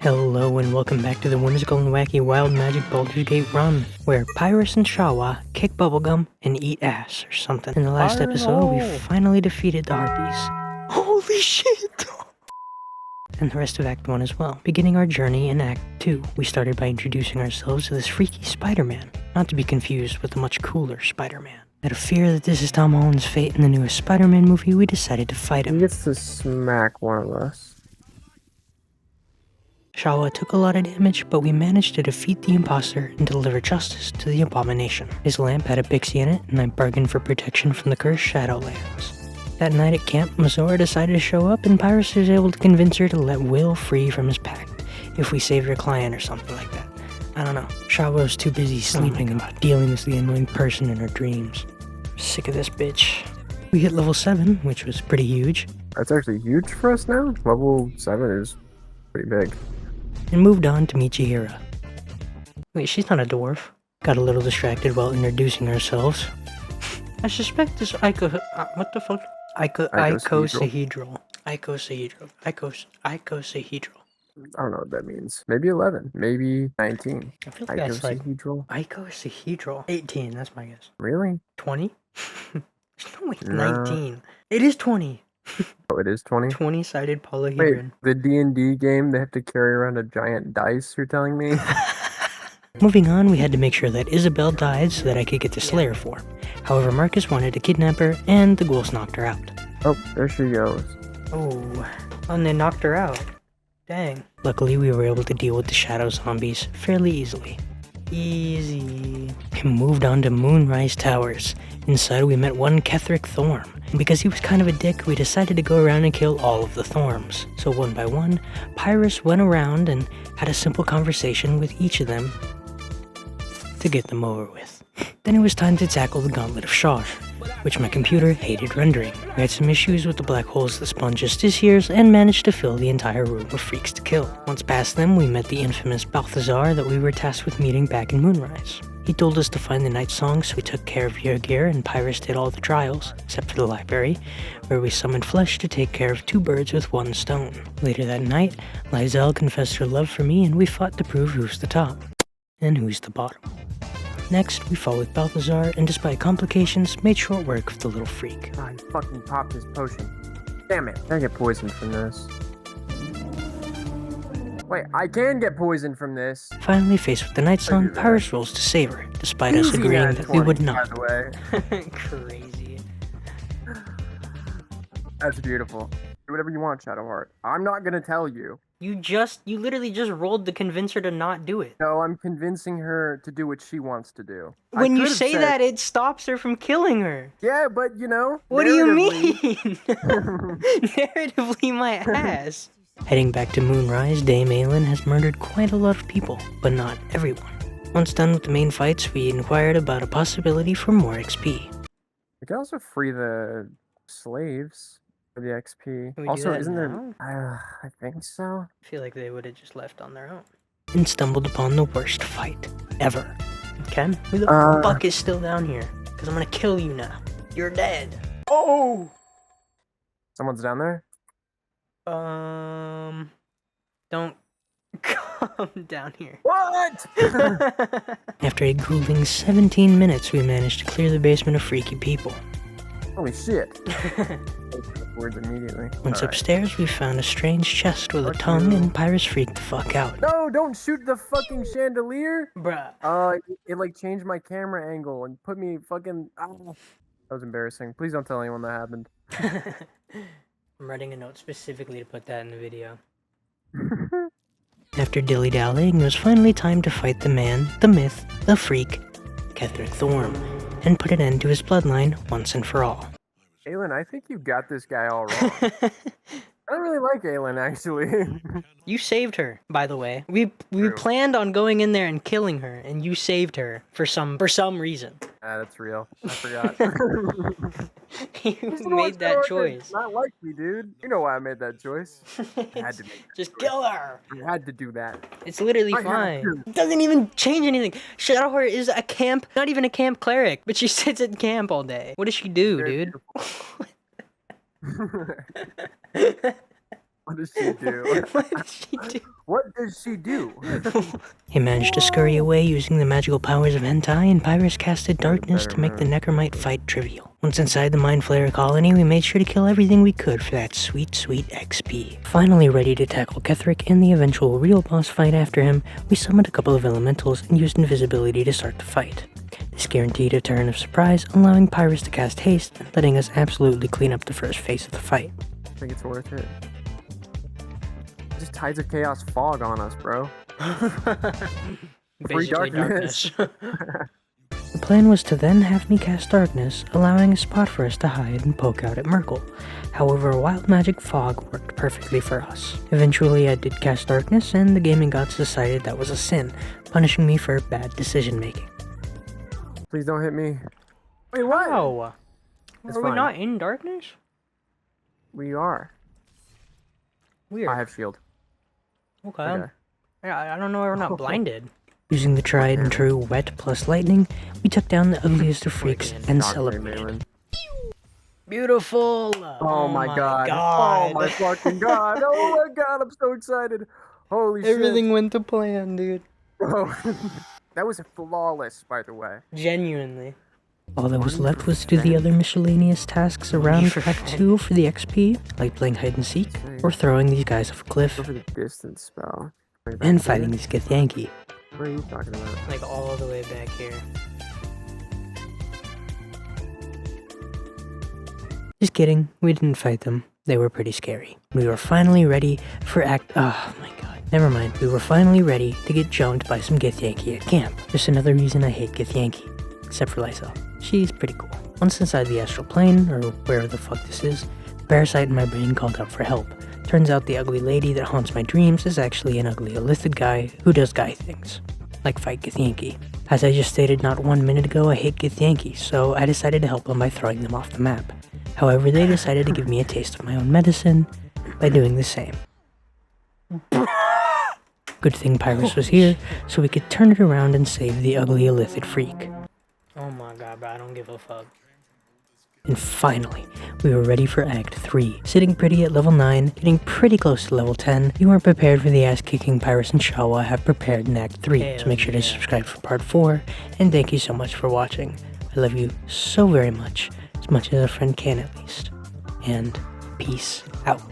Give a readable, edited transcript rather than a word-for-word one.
Hello and welcome back to the whimsical and wacky wild Magic Baldurs Gate run, where Pyrus and Shawa kick bubblegum and eat ass or something. In the last episode, we finally defeated the Harpies. Holy shit! And the rest of Act 1 as well. Beginning our journey in Act 2, we started by introducing ourselves to this freaky Spider-Man, not to be confused with the much cooler Spider-Man. Out of fear that this is Tom Holland's fate in the newest Spider-Man movie, we decided to fight him. He gets to smack one of us. Shawa took a lot of damage, but we managed to defeat the imposter and deliver justice to the abomination. His lamp had a pixie in it, and I bargained for protection from the cursed Shadowlands. That night at camp, Mazora decided to show up, and Pyrus was able to convince her to let Will free from his pact, if we save your client or something like that. I don't know. Shawa was too busy sleeping and dealing with the annoying person in her dreams. Sick of this bitch. We hit level 7, which was pretty huge. That's actually huge for us now. Level 7 is pretty big. And moved on to meet Chihira. Wait, she's not a dwarf. Got a little distracted while introducing ourselves. I suspect this what the fuck? Icosahedral. Icosahedral. I don't know what that means. Maybe 11. Maybe 19. I feel like that's like Icosahedral. Icosahedral. 18, that's my guess. Really? 20? There's no way it's Nah. 19. It is 20. Oh, it is 20? 20-sided Wait, polyhedron. the D&D game, they have to carry around a giant dice, you're telling me? Moving on, we had to make sure that Isabel died so that I could get the Slayer form. However, Marcus wanted to kidnap her, and the ghouls knocked her out. Oh, there she goes. Oh, and they knocked her out. Dang. Luckily, we were able to deal with the shadow zombies fairly easily. Easy. We moved on to Moonrise Towers. Inside, we met one Ketheric Thorm. And because he was kind of a dick, we decided to go around and kill all of the Thorms. So one by one, Pyrus went around and had a simple conversation with each of them to get them over with. Then it was time to tackle the Gauntlet of Shar, which my computer hated rendering. We had some issues with the black holes that spawned Justiciars and managed to fill the entire room with freaks to kill. Once past them, we met the infamous Balthazar that we were tasked with meeting back in Moonrise. He told us to find the night song, so we took care of Yrgir, and Pyrus did all the trials, except for the library, where we summoned Flesh to take care of 2 birds with 1 stone. Later that night, Lizelle confessed her love for me, and we fought to prove who's the top and who's the bottom. Next, we fought with Balthazar, and despite complications, made short work of the little freak. Oh, he fucking popped his potion. Damn it. I get poisoned from this. Wait, I can get poisoned from this. Finally, faced with the night song, Pyrus rolls to save her, despite us Easy agreeing nat that we 20, would by not. the way. Crazy. That's beautiful. Do whatever you want, Shadowheart. I'm not gonna tell you. You literally just rolled to convince her to not do it. No, I'm convincing her to do what she wants to do. When you say that, it stops her from killing her. Yeah, but you know. What do you mean? narratively- Narratively, my ass. Heading back to Moonrise, Dame Aylin has murdered quite a lot of people, but not everyone. Once done with the main fights, we inquired about a possibility for more XP. We can also free the slaves for the XP. Can we do Also, that isn't now? there? I think so. I feel like they would have just left on their own. And stumbled upon the worst fight ever. Okay? Who the fuck is still down here? Because I'm gonna kill you now. You're dead. Oh! Someone's down there? Don't come down here. What? After a grueling 17 minutes, we managed to clear the basement of freaky people. Holy shit. Words immediately. Once All right. upstairs, we found a strange chest with a tongue, and Pyrus freaked the fuck out. No, don't shoot the fucking chandelier! Bruh. It like changed my camera angle and put me fucking. That was embarrassing. Please don't tell anyone that happened. I'm writing a note specifically to put that in the video. After dilly-dallying, it was finally time to fight the man, the myth, the freak, Ketheric Thorm, and put an end to his bloodline once and for all. Aylin, I think you got this guy all wrong. I don't really like Aylin, actually. You saved her, by the way. We planned on going in there and killing her, and you saved her for some reason. That's real. I forgot. You made that choice. Not like me, dude. You know why I made that choice. I had to make that Just choice. kill her. I had to do that. It's literally I had fine. to. It doesn't even change anything. Shadowheart is a camp, not even a camp cleric, but she sits at camp all day. What does she do, Very dude? beautiful. What does she do? What did she do? What does she do? He managed to scurry away using the magical powers of hentai, and Pyrus casted darkness to make the necromite fight trivial. Once inside the Mind Flayer colony, we made sure to kill everything we could for that sweet, sweet XP. Finally ready to tackle Ketheric and the eventual real boss fight after him, we summoned a couple of elementals and used invisibility to start the fight. This guaranteed a turn of surprise, allowing Pyrus to cast haste and letting us absolutely clean up the first phase of the fight. I think it's worth it. Just Tides of Chaos fog on us, bro. Free darkness. The plan was to then have me cast darkness, allowing a spot for us to hide and poke out at Myrkul. However, wild magic fog worked perfectly for us. Eventually, I did cast darkness, and the gaming gods decided that was a sin, punishing me for bad decision making. Please don't hit me. Wait, what? Wow. It's Are we fine. not in darkness? We are. Weird. I have shield. Okay. Okay. I don't know why we're not blinded. Using the tried and true wet plus lightning, we took down the ugliest of freaks and celebrated. Beautiful! Oh my god. Oh my fucking god. Oh my god, I'm so excited. Holy shit. Everything went to plan, dude. Bro. That was flawless, by the way. Genuinely. All that was left was to do the other miscellaneous tasks around Act 2 for the XP, like playing hide and seek, or throwing these guys off a cliff, Go for the distance spell. and fighting these Githyanki. What are you talking about? Like all the way back here. Just kidding, we didn't fight them. They were pretty scary. We were finally ready for oh my god. Never mind, we were finally ready to get jumped by some Githyanki at camp. Just another reason I hate Githyanki. Except for Lysa. She's pretty cool. Once inside the astral plane, or wherever the fuck this is, the parasite in my brain called out for help. Turns out the ugly lady that haunts my dreams is actually an ugly illithid guy who does guy things. Like fight Githyanki. As I just stated not 1 minute ago, I hate Githyanki, so I decided to help them by throwing them off the map. However, they decided to give me a taste of my own medicine by doing the same. Good thing Pyrus was here, so we could turn it around and save the ugly illithid freak. Oh my god, bro, I don't give a fuck. And finally, we were ready for Act 3. Sitting pretty at level 9, getting pretty close to level 10, you weren't prepared for the ass-kicking Pyrus and Shawa have prepared in Act 3, so make sure to subscribe for part 4, and thank you so much for watching. I love you so very much as a friend can at least. And peace out.